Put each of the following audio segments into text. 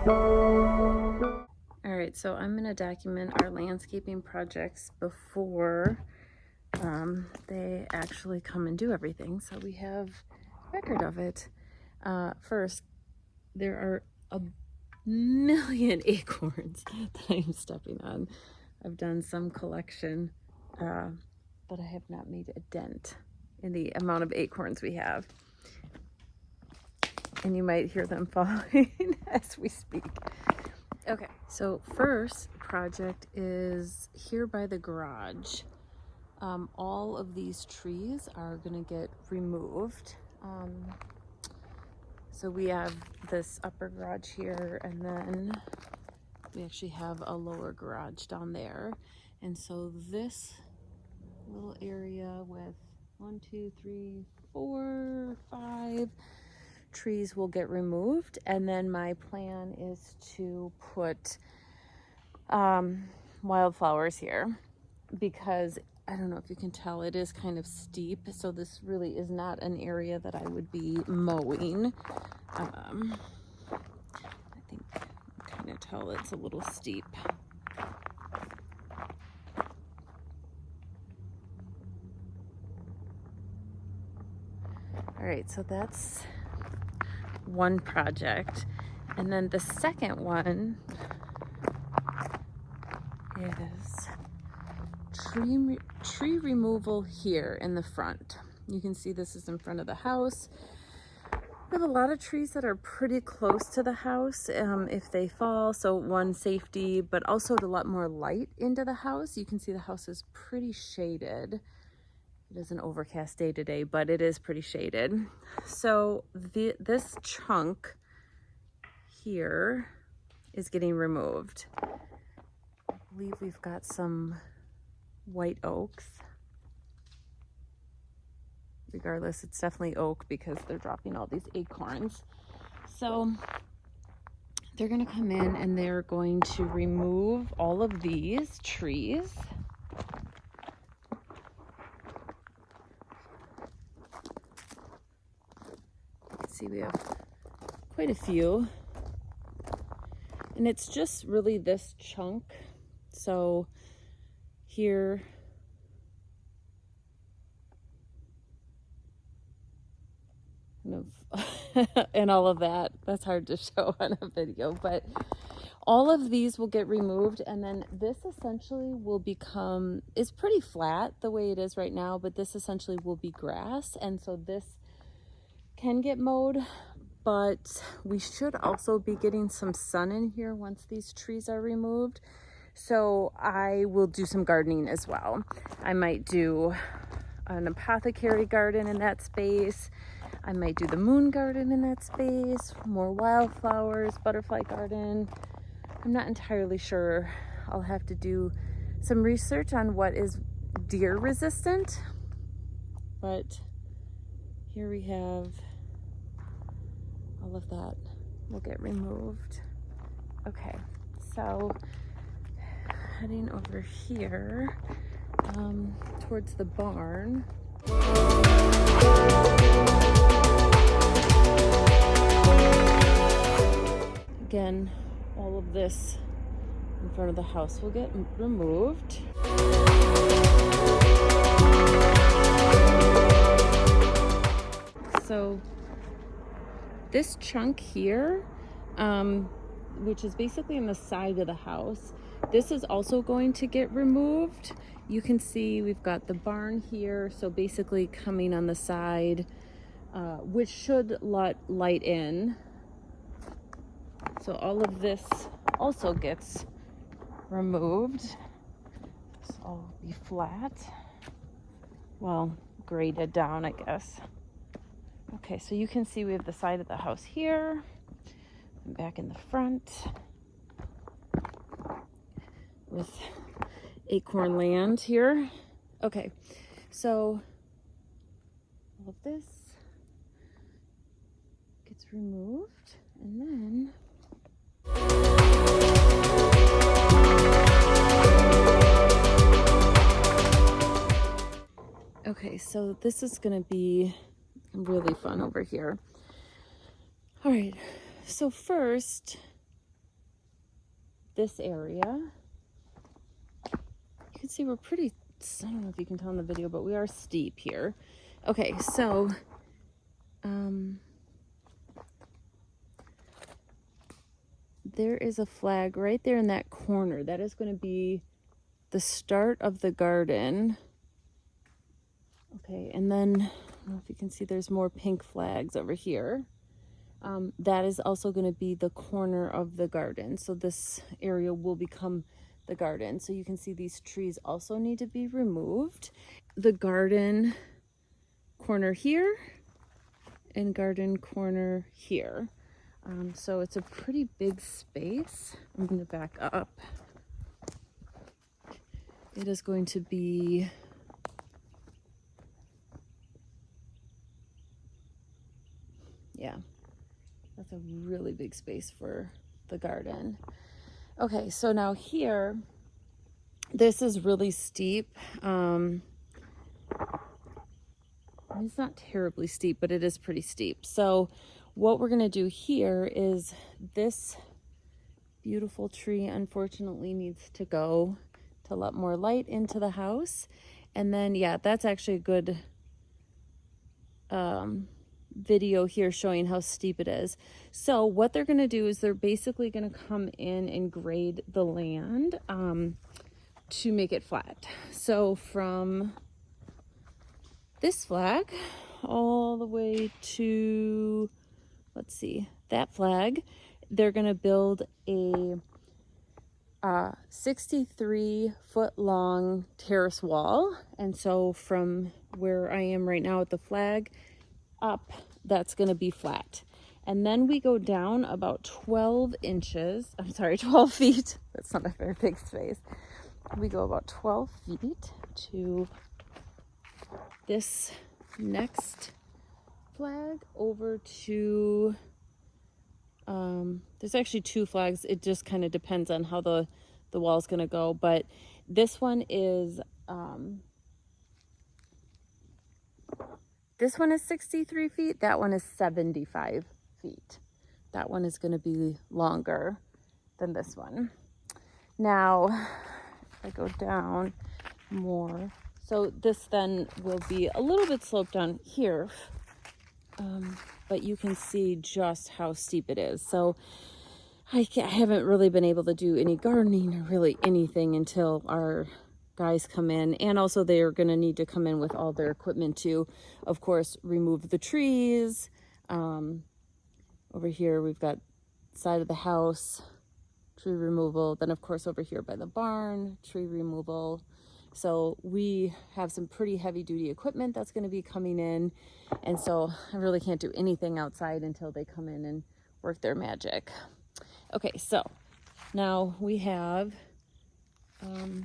All right, so I'm going to document our landscaping projects before they actually come and do everything, so we have record of it. First, there are a million acorns that I am stepping on. I've done some collection, but I have not made a dent in the amount of acorns we have. And you might hear them falling as we speak. Okay, so first project is here by the garage. All of these trees are gonna get removed. So we have this upper garage here, and then we actually have a lower garage down there. And so this little area with 1, 2, 3, 4, 5 trees will get removed, and then my plan is to put wildflowers here, because I don't know if you can tell, it is kind of steep, so this really is not an area that I would be mowing. I think you can kind of tell it's a little steep. All right, so that's one project. And then the second one is tree removal here in the front. You can see this is in front of the house. We have a lot of trees that are pretty close to the house if they fall, so one, safety, but also a lot more light into the house. You can see the house is pretty shaded. It is an overcast day today, but it is pretty shaded. So this chunk here is getting removed. I believe we've got some white oaks. Regardless, it's definitely oak because they're dropping all these acorns. So they're gonna come in and they're going to remove all of these trees. See, we have quite a few, and it's just really this chunk. So here, and all of that's hard to show on a video, but all of these will get removed, and then this essentially will become, is pretty flat the way it is right now, but this essentially will be grass. And so this can get mowed, but we should also be getting some sun in here once these trees are removed. So I will do some gardening as well. I might do an apothecary garden in that space. I might do the moon garden in that space, more wildflowers, butterfly garden. I'm not entirely sure. I'll have to do some research on what is deer resistant, but here we have all of that will get removed. Okay, so heading over here towards the barn. Again, all of this in front of the house will get removed. So this chunk here, which is basically on the side of the house, this is also going to get removed. You can see we've got the barn here, so basically coming on the side, which should let light in. So all of this also gets removed. This all will be flat. Well, graded down, I guess. Okay, so you can see we have the side of the house here, and back in the front with acorn land here. Okay, so all of this gets removed, and then okay, so this is gonna be really fun over here. All right, so first this area. You can see we're pretty, I don't know if you can tell in the video, but we are steep here. Okay, so there is a flag right there in that corner. That is going to be the start of the garden. Okay, and then, I don't know if you can see, there's more pink flags over here. That is also going to be the corner of the garden. So this area will become the garden. So you can see these trees also need to be removed. The garden corner here and garden corner here. So it's a pretty big space. I'm going to back up. It is going to be that's a really big space for the garden. Okay, so now here, this is really steep. It's not terribly steep, but it is pretty steep. So what we're gonna do here is this beautiful tree unfortunately needs to go to let more light into the house. And then, yeah, that's actually a good video here showing how steep it is. So what they're going to do is they're basically going to come in and grade the land to make it flat. So from this flag all the way to, let's see, that flag, they're going to build a 63-foot long terrace wall. And so from where I am right now at the flag up, that's going to be flat. And then we go down about 12 feet. That's not a very big space. We go about 12 feet to this next flag over to, there's actually two flags. It just kind of depends on how the wall's going to go. But this one is, this one is 63 feet. That one is 75 feet. That one is going to be longer than this one. Now, if I go down more, so this then will be a little bit sloped down here, but you can see just how steep it is. So I haven't really been able to do any gardening or really anything until our guys come in, and also they're going to need to come in with all their equipment to, of course, remove the trees. Over here we've got side of the house, tree removal. Then of course over here by the barn, tree removal. So we have some pretty heavy duty equipment that's going to be coming in, and so I really can't do anything outside until they come in and work their magic. Okay, so now we have a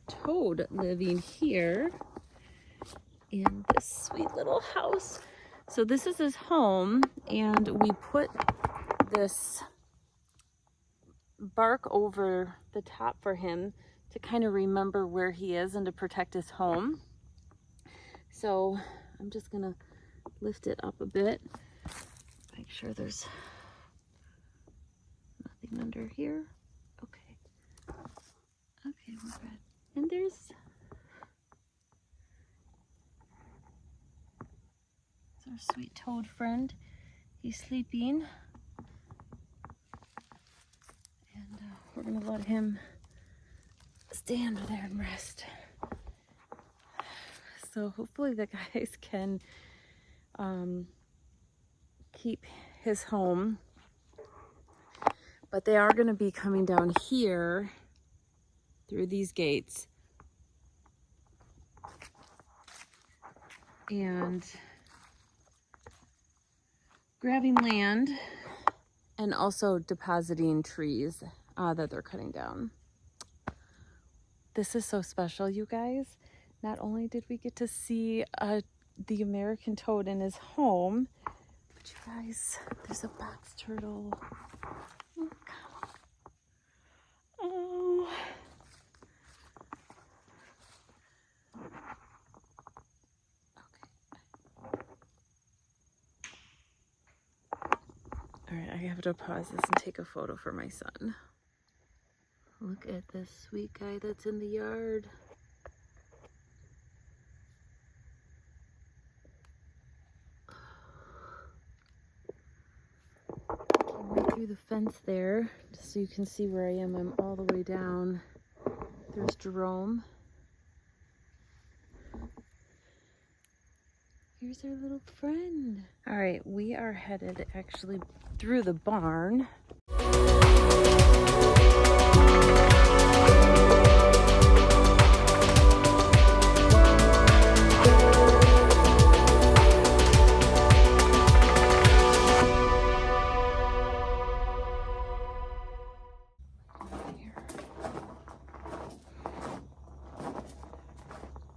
toad living here in this sweet little house. So this is his home, and we put this bark over the top for him to kind of remember where he is and to protect his home. So I'm just gonna lift it up a bit, make sure there's nothing under here. Okay, we're good. And there's our sweet toad friend. He's sleeping. And we're going to let him stay under there and rest. So hopefully the guys can keep his home. But they are going to be coming down here through these gates and grabbing land and also depositing trees that they're cutting down. This is so special, you guys. Not only did we get to see the American toad in his home, but you guys, there's a box turtle. Look. Oh. All right, I have to pause this and take a photo for my son. Look at this sweet guy that's in the yard. Came right through the fence there, just so you can see where I am. I'm all the way down. There's Jerome. Here's our little friend. All right, we are headed actually through the barn.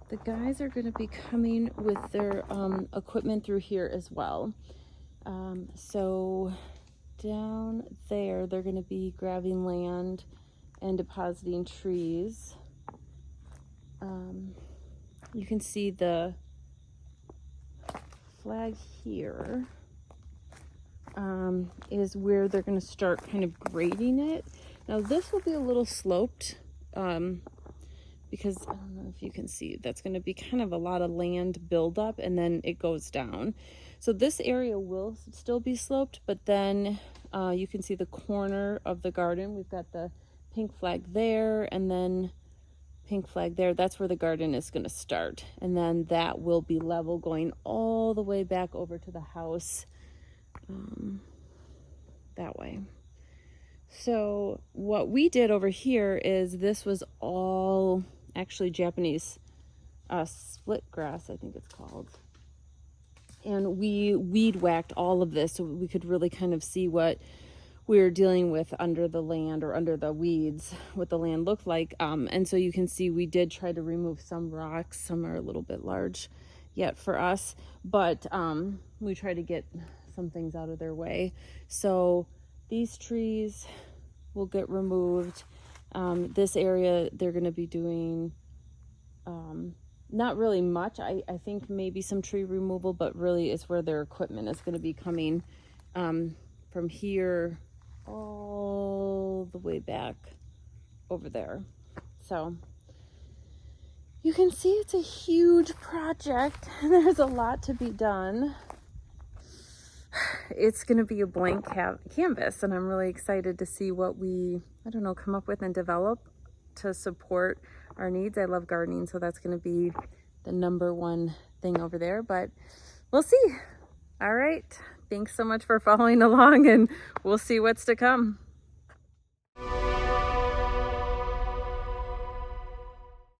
The guys are going to be coming with their equipment through here as well. So down there, they're going to be grabbing land and depositing trees. You can see the flag here is where they're going to start kind of grading it. Now this will be a little sloped because I don't know if you can see, that's going to be kind of a lot of land buildup and then it goes down. So this area will still be sloped, but then you can see the corner of the garden. We've got the pink flag there and then pink flag there. That's where the garden is going to start. And then that will be level going all the way back over to the house that way. So what we did over here is this was all actually Japanese split grass, I think it's called. And we weed whacked all of this so we could really kind of see what we were dealing with under the land or under the weeds, what the land looked like. And so you can see we did try to remove some rocks. Some are a little bit large yet for us, but we try to get some things out of their way. So these trees will get removed. This area they're going to be doing not really much. I think maybe some tree removal, but really it's where their equipment is going to be coming from here all the way back over there. So you can see it's a huge project and there's a lot to be done. It's going to be a blank canvas and I'm really excited to see what we, come up with and develop to support our needs. I love gardening, so that's going to be the number one thing over there, but we'll see. All right. Thanks so much for following along and we'll see what's to come.